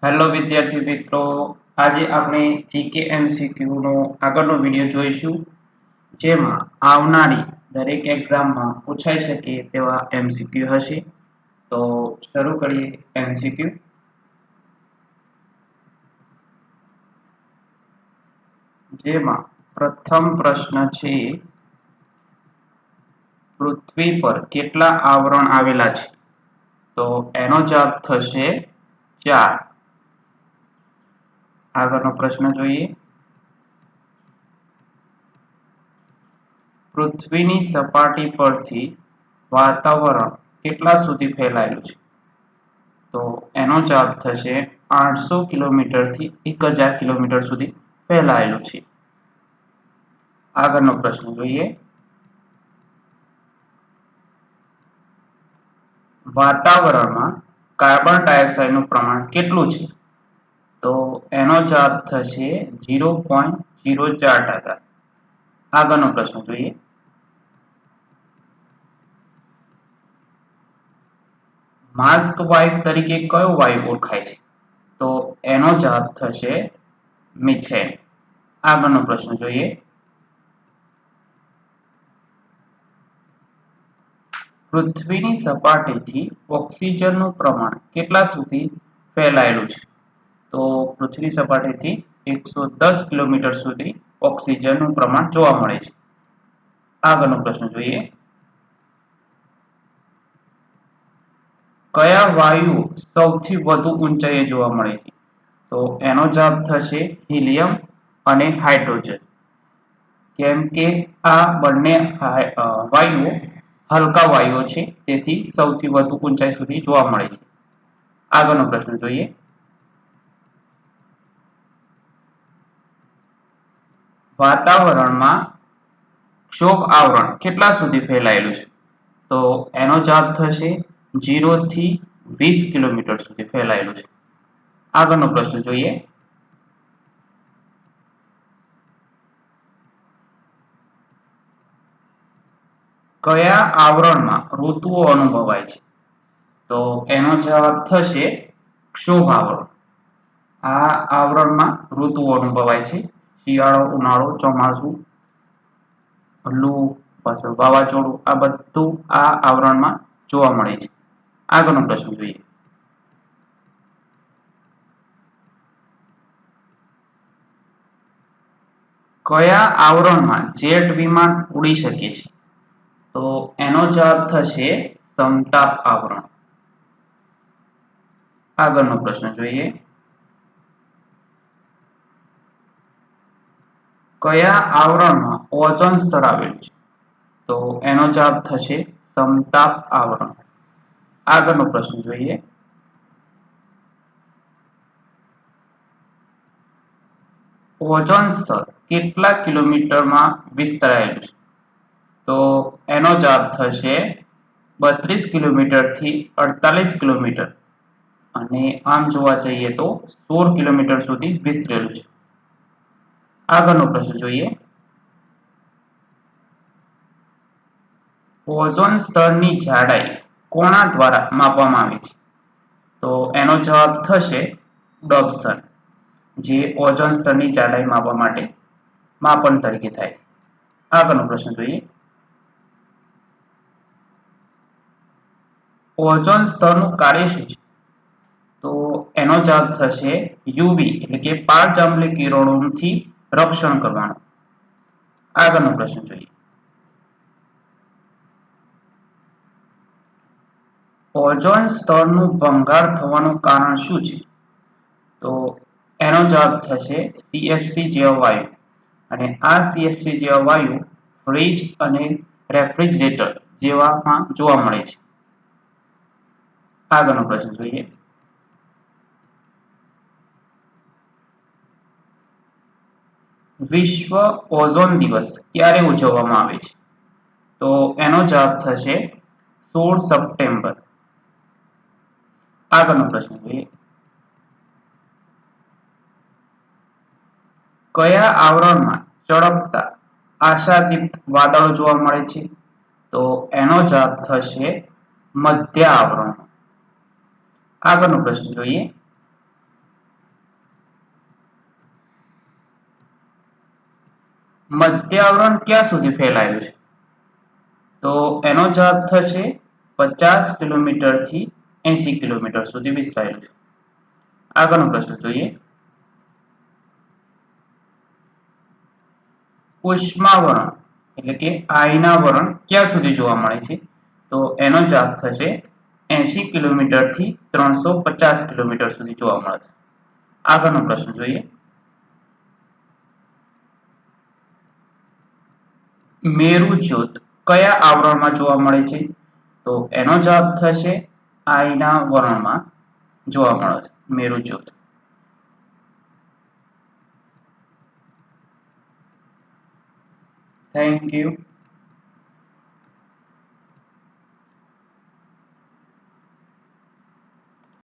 Hello વિદ્યાર્થી મિત્રો, આજે આપણે જીકે એમસીક્યુ નો આગળનો વિડિયો જોઈશું, જેમાં આવનારી દરેક એક્ઝામમાં પૂછાઈ શકે તેવા એમસીક્યુ હશે. તો શરૂ કરીએ એમસીક્યુ. જેમાં પ્રથમ પ્રશ્ન છે, પૃથ્વી પર કેટલા આવરણ આવેલા છે? તો એનો જવાબ થશે 4. આગળનો પ્રશ્ન જોઈએ. પૃથ્વીની સપાટી પરથી વાતાવરણ કેટલા સુધી ફેલાયેલું છે? તો એનો જવાબ થશે 800 કિલોમીટરથી 1000 કિલોમીટર સુધી ફેલાયેલું છે. આગળનો પ્રશ્ન જોઈએ. વાતાવરણમાં કાર્બન ડાયોક્સાઇડનું પ્રમાણ કેટલું છે? તો એનો જવાબ થશે 0.04%. આગળનો પ્રશ્ન જોઈએ. માસ્ક વાયુ તરીકે કયો વાયુ ઓળખાય છે? તો એનો જવાબ થશે મિથેન. આગળનો પ્રશ્ન જોઈએ. પૃથ્વીની સપાટીથી ઓક્સિજનનું પ્રમાણ કેટલા સુધી ફેલાયેલું છે? તો પૃથ્વી સપાટીથી 110 કિલોમીટર સુધી ઓક્સિજનનું પ્રમાણ જોવા મળે છે. આગળનો પ્રશ્ન જોઈએ. કયા વાયુ સૌથી વધુ ઊંચાઈએ જોવા મળે છે? તો એનો જવાબ થશે હિલિયમ અને હાઇડ્રોજન. કેમ કે આ બંને વાયુઓ હલકા વાયુઓ છે, તેથી સૌથી વધુ ઊંચાઈ સુધી જોવા મળે છે. આગળનો પ્રશ્ન જોઈએ. વાતાવરણમાં ક્ષોભ આવરણ કેટલા સુધી ફેલાયેલું છે? તો એનો જવાબ થશે 0 થી 20 કિલોમીટર સુધી ફેલાયેલું છે. આગળનો પ્રશ્ન જોઈએ. કયા આવરણમાં ઋતુઓ અનુભવાય છે? તો એનો જવાબ થશે ક્ષોભ આવરણ. આ આવરણમાં ઋતુઓ અનુભવાય છે. શિયાળો, ઉનાળો, ચોમાસું, લૂ, વાવાઝોડું, આ બધું આ આવરણમાં જોવા મળે છે. આગળનો પ્રશ્ન જોઈએ. કયા આવરણમાં જેટ વિમાન ઉડી શકે છે? તો એનો જવાબ થશે સમતાપ આવરણ. આગળનો પ્રશ્ન જોઈએ. કયા આવરણમાં ઓઝોન સ્તર આવેલું છે? તો એનો જવાબ થશે સમતાપ આવરણ. આગળનો પ્રશ્ન જોઈએ. ઓઝોન સ્તર કેટલા કિલોમીટરમાં વિસ્તરાયેલું છે? તો એનો જવાબ થશે 32 કિલોમીટરથી 48 કિલોમીટર, અને આમ જોવા જઈએ તો 16 કિલોમીટર સુધી વિસ્તરેલું છે. આગળનો પ્રશ્ન જોઈએ. ઓઝોન સ્તરની જાડાઈ કોના દ્વારા માપવામાં આવે છે? તો એનો જવાબ થશે ડોબ્સન, જે ઓઝોન સ્તરની જાડાઈ માપવા માટે માપન તરીકે થાય. આગળનો પ્રશ્ન જોઈએ. ઓઝોન સ્તરનું કાર્ય શું છે? તો એનો જવાબ થશે યુવી એટલે કે પારજાંબલી કિરણોથી રક્ષણ કરવાનું. આગળનો પ્રશ્ન જોઈએ. ઓઝોન સ્તરનું ભંગાર થવાનું કારણ શું છે? તો એનો જવાબ થશે સીએફસી જેવા વાયુ, અને આ સીએફસી જેવા વાયુ ફ્રીજ અને રેફ્રિજરેટર જેવામાં જોવા મળે છે. આગળનો પ્રશ્ન જોઈએ. વિશ્વ ઓઝોન દિવસ ક્યારે ઉજવવામાં આવે છે? તો એનો જવાબ થશે 16 સપ્ટેમ્બર. આગળનો પ્રશ્ન જોઈએ. કયા આવરણમાં ચળકતા આશાદીપ્ત વાદળો જોવા મળે છે? તો એનો જવાબ થશે મધ્ય આવરણ. આગળનો પ્રશ્ન જોઈએ. મધ્ય આવરણ ક્યાં સુધી ફેલાયેલું છે? તો એનો જવાબ થશે 50 કિલોમીટરથી 80 કિલોમીટર સુધી વિસ્તરેલું છે. આગળનો પ્રશ્ન જોઈએ. ઉષ્માવરણ એટલે કે આઈના વરણ ક્યાં સુધી જોવા મળે છે? તો એનો જવાબ થશે 80 કિલોમીટરથી 350 કિલોમીટર સુધી જોવા મળે છે. આગળનો પ્રશ્ન જોઈએ. મેરુ જ્યોત કયા આવરણમાં જોવા મળે છે? તો એનો જવાબ થશે આઈના વરણમાં જોવા મળે છે મેરુ જ્યોત. Thank you.